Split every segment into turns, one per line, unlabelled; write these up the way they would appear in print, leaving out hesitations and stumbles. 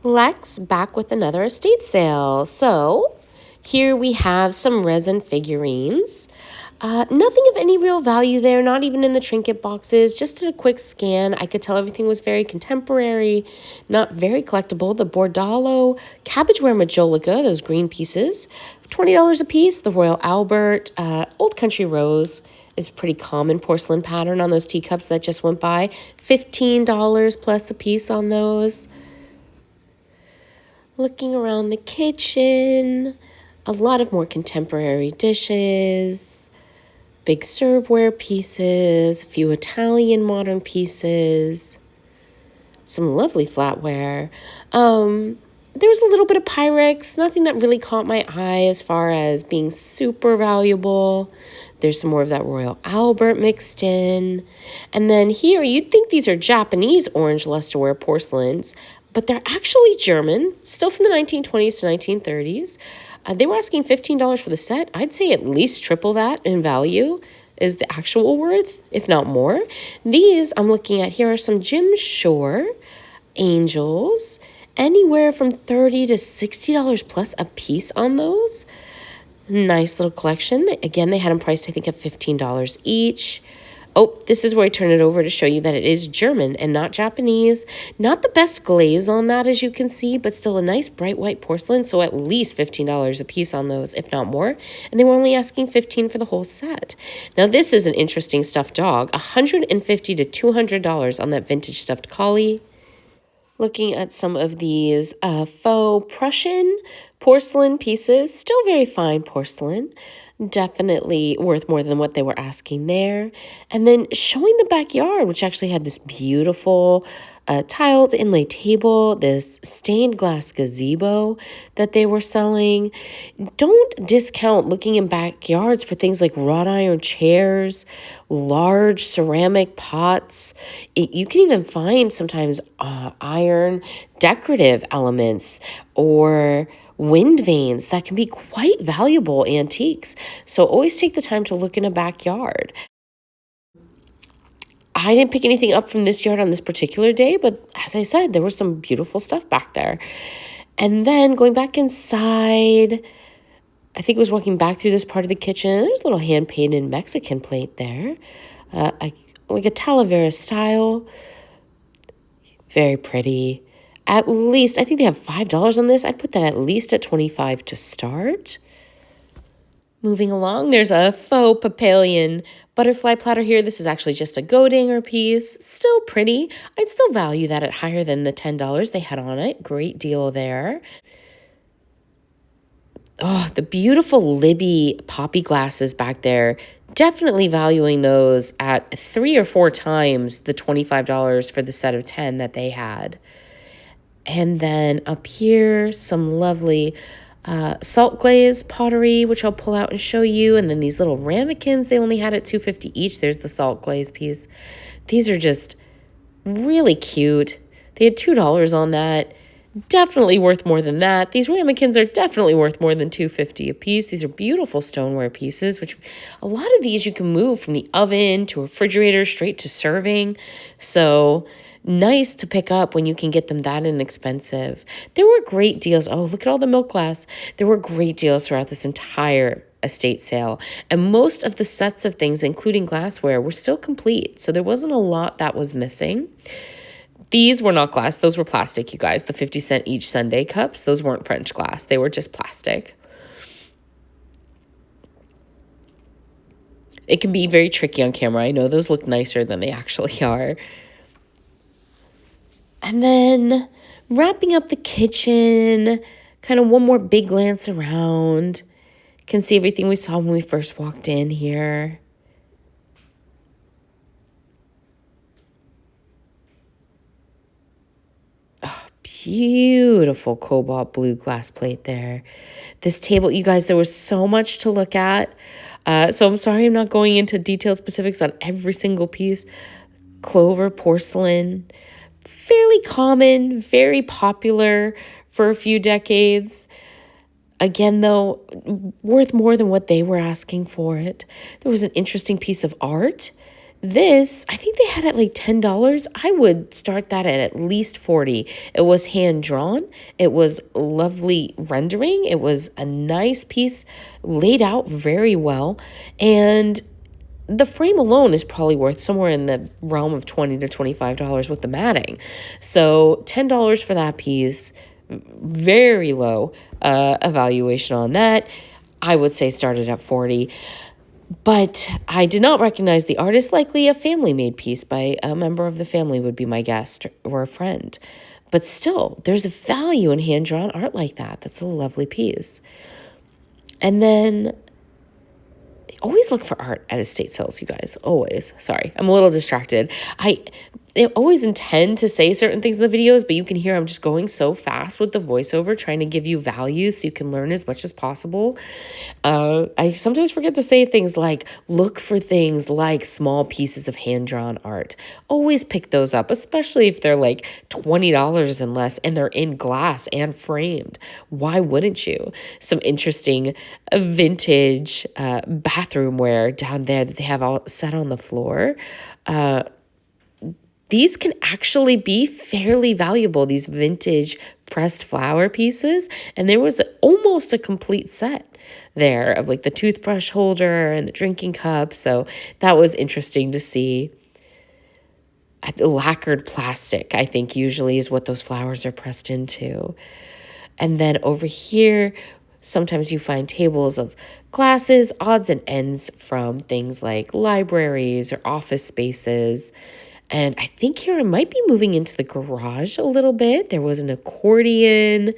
Lex back with another estate sale. So here we have some resin figurines. Nothing of any real value there, not even in the trinket boxes. Just did a quick scan. I could tell everything was very contemporary, not very collectible. The Bordallo cabbageware majolica, those green pieces, $20 a piece. The Royal Albert, Old Country Rose is a pretty common porcelain pattern on those teacups that just went by. $15 plus a piece on those. Looking around the kitchen, a lot of more contemporary dishes, big serveware pieces, a few Italian modern pieces, some lovely flatware. There was a little bit of Pyrex, nothing that really caught my eye as far as being super valuable. There's some more of that Royal Albert mixed in. And then here, you'd think these are Japanese orange lusterware porcelains, but they're actually German, still from the 1920s to 1930s. They were asking $15 for the set. I'd say at least triple that in value is the actual worth, if not more. These I'm looking at here are some Jim Shore angels, anywhere from $30 to $60 plus a piece on those. Nice little collection. Again, they had them priced, I think, at $15 each. Oh, this is where I turn it over to show you that it is German and not Japanese. Not the best glaze on that, as you can see, but still a nice bright white porcelain, so at least $15 a piece on those, if not more. And they were only asking $15 for the whole set. Now, this is an interesting stuffed dog, $150 to $200 on that vintage stuffed collie. Looking at some of these faux Prussian porcelain pieces, still very fine porcelain. Definitely worth more than what they were asking there. And then showing the backyard, which actually had this beautiful tiled inlay table, this stained glass gazebo that they were selling. Don't discount looking in backyards for things like wrought iron chairs, large ceramic pots. You can even find sometimes iron decorative elements or wind vanes that can be quite valuable antiques. So always take the time to look in a backyard. I didn't pick anything up from this yard on this particular day, but as I said, there was some beautiful stuff back there. And then going back inside, I think I was walking back through this part of the kitchen. There's a little hand-painted Mexican plate there, like a Talavera style. Very pretty. At least, I think they have $5 on this. I'd put that at least at $25 to start. Moving along, there's a faux Papillion butterfly platter here. This is actually just a Godinger piece. Still pretty. I'd still value that at higher than the $10 they had on it. Great deal there. Oh, the beautiful Libby poppy glasses back there. Definitely valuing those at 3 or 4 times the $25 for the set of 10 that they had. And then up here, some lovely salt glaze pottery, which I'll pull out and show you. And then these little ramekins, they only had at $2.50 each. There's the salt glaze piece. These are just really cute. They had $2 on that. Definitely worth more than that. These ramekins are definitely worth more than $2.50 a piece. These are beautiful stoneware pieces, which a lot of these you can move from the oven to a refrigerator straight to serving. So nice to pick up when you can get them that inexpensive. There were great deals. Oh, look at all the milk glass. There were great deals throughout this entire estate sale. And most of the sets of things, including glassware, were still complete. So there wasn't a lot that was missing. These were not glass. Those were plastic, you guys. The 50-cent each Sunday cups. Those weren't French glass. They were just plastic. It can be very tricky on camera. I know those look nicer than they actually are. And then wrapping up the kitchen, kind of one more big glance around. Can see everything we saw when we first walked in here. Oh, beautiful cobalt blue glass plate there. This table, you guys, there was so much to look at. So I'm sorry I'm not going into detailed specifics on every single piece. Clover porcelain. Fairly common, very popular for a few decades. Again, though, worth more than what they were asking for it. There was an interesting piece of art This, I think they had it like $10. I would start that at least 40. It was hand drawn. It was lovely rendering. It was a nice piece laid out very well. And the frame alone is probably worth somewhere in the realm of $20 to $25 with the matting. So $10 for that piece, very low evaluation on that. I would say started at 40. But I did not recognize the artist. Likely a family-made piece by a member of the family would be my guest or a friend. But still, there's a value in hand-drawn art like that. That's a lovely piece. And then always look for art at estate sales, you guys. Always. Sorry, I'm a little distracted. I always intend to say certain things in the videos, but you can hear I'm just going so fast with the voiceover, trying to give you value so you can learn as much as possible. I sometimes forget to say things like, look for things like small pieces of hand-drawn art. Always pick those up, especially if they're like $20 and less and they're in glass and framed. Why wouldn't you? Some interesting vintage bathroom wear down there that they have all set on the floor. These can actually be fairly valuable, these vintage pressed flower pieces. And there was almost a complete set there of like the toothbrush holder and the drinking cup. So that was interesting to see. Lacquered plastic, I think, usually is what those flowers are pressed into. And then over here, sometimes you find tables of glasses, odds and ends from things like libraries or office spaces. And I think here I might be moving into the garage a little bit. There was an accordion,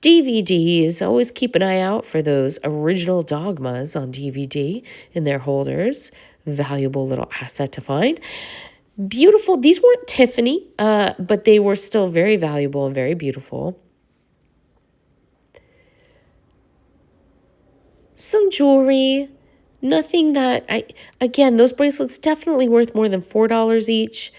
DVDs. Always keep an eye out for those original Dogmas on DVD in their holders. Valuable little asset to find. Beautiful. These weren't Tiffany, but they were still very valuable and very beautiful. Some jewelry. Nothing that again, those bracelets definitely worth more than $4 each,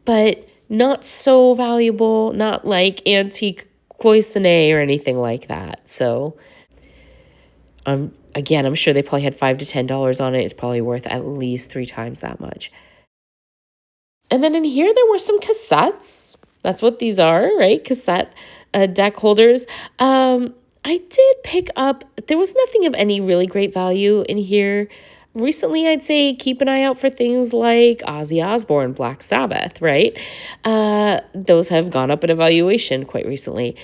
but not so valuable, not like antique cloisonne or anything like that. So, again, I'm sure they probably had $5 to $10 on it. It's probably worth at least 3 times that much. And then in here, there were some cassettes. That's what these are, right? Cassette deck holders. I did pick up, there was nothing of any really great value in here. Recently, I'd say keep an eye out for things like Ozzy Osbourne, Black Sabbath, right? Those have gone up in evaluation quite recently.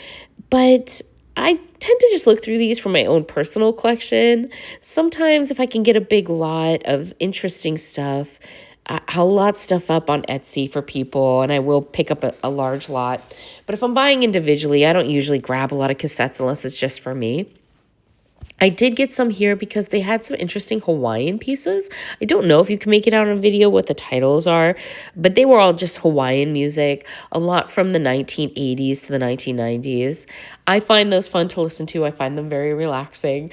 But I tend to just look through these for my own personal collection. Sometimes if I can get a big lot of interesting stuff, I'll lot stuff up on Etsy for people, and I will pick up a large lot. But if I'm buying individually, I don't usually grab a lot of cassettes unless it's just for me. I did get some here because they had some interesting Hawaiian pieces. I don't know if you can make it out on video what the titles are, but they were all just Hawaiian music, a lot from the 1980s to the 1990s. I find those fun to listen to. I find them very relaxing,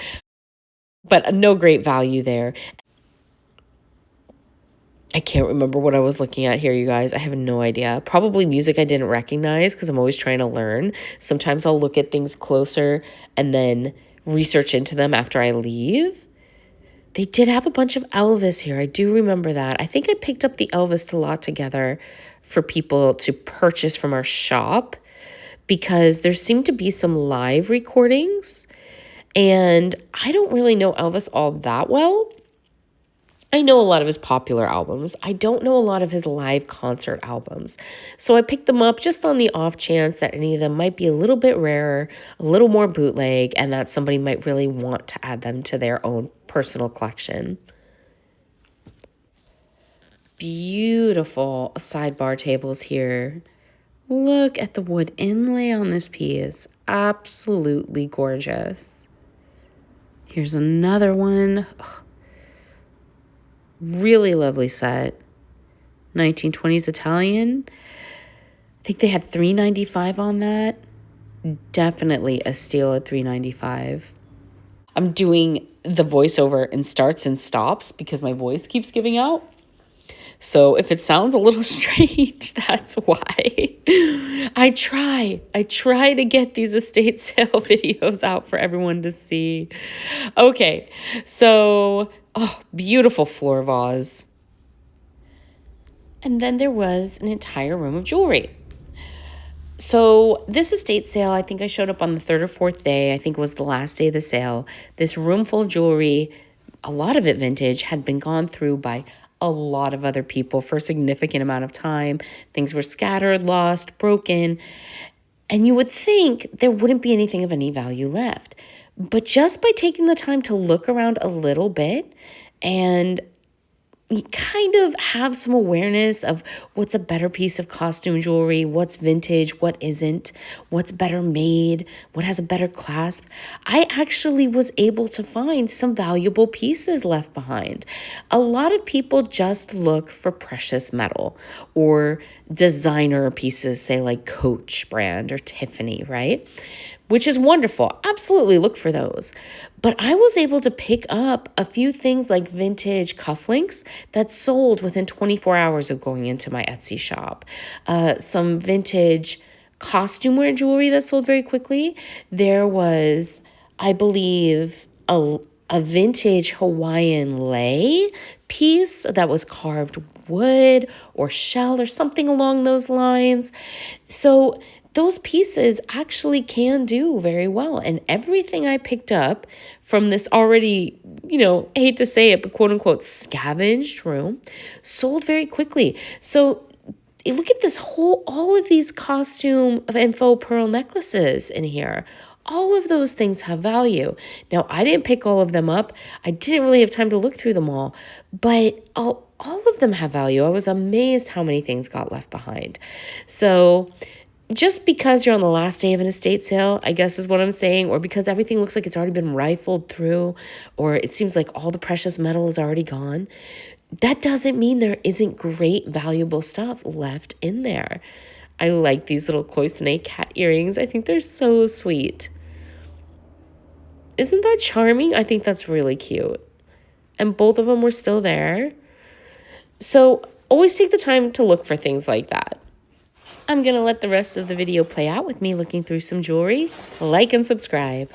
but no great value there. I can't remember what I was looking at here, you guys. I have no idea. Probably music I didn't recognize because I'm always trying to learn. Sometimes I'll look at things closer and then research into them after I leave. They did have a bunch of Elvis here. I do remember that. I think I picked up the Elvis to lot together for people to purchase from our shop because there seemed to be some live recordings. And I don't really know Elvis all that well. I know a lot of his popular albums. I don't know a lot of his live concert albums. So I picked them up just on the off chance that any of them might be a little bit rarer, a little more bootleg, and that somebody might really want to add them to their own personal collection. Beautiful sidebar tables here. Look at the wood inlay on this piece. Absolutely gorgeous. Here's another one. Ugh. Really lovely set. 1920s Italian. I think they had $3.95 on that. Definitely a steal at $3.95. I'm doing the voiceover in starts and stops because my voice keeps giving out. So if it sounds a little strange, that's why. I try to get these estate sale videos out for everyone to see. Okay, so, oh, beautiful floor vase. And then there was an entire room of jewelry. So this estate sale, I think I showed up on the third or fourth day. I think it was the last day of the sale. This room full of jewelry, a lot of it vintage, had been gone through by a lot of other people for a significant amount of time. Things were scattered, lost, broken. And you would think there wouldn't be anything of any value left. But just by taking the time to look around a little bit and you kind of have some awareness of what's a better piece of costume jewelry, what's vintage, what isn't, what's better made, what has a better clasp. I actually was able to find some valuable pieces left behind. A lot of people just look for precious metal or designer pieces, say like Coach brand or Tiffany, right? Which is wonderful. Absolutely look for those. But I was able to pick up a few things like vintage cufflinks that sold within 24 hours of going into my Etsy shop. Some vintage costume wear jewelry that sold very quickly. There was, I believe, a vintage Hawaiian lei piece that was carved wood or shell or something along those lines. So those pieces actually can do very well. And everything I picked up from this already, I hate to say it, but quote unquote scavenged room sold very quickly. So look at all of these costume and faux pearl necklaces in here. All of those things have value. Now, I didn't pick all of them up. I didn't really have time to look through them all, but all of them have value. I was amazed how many things got left behind. So just because you're on the last day of an estate sale, I guess is what I'm saying, or because everything looks like it's already been rifled through, or it seems like all the precious metal is already gone, that doesn't mean there isn't great, valuable stuff left in there. I like these little cloisonne cat earrings. I think they're so sweet. Isn't that charming? I think that's really cute. And both of them were still there. So always take the time to look for things like that. I'm going to let the rest of the video play out with me looking through some jewelry. Like and subscribe.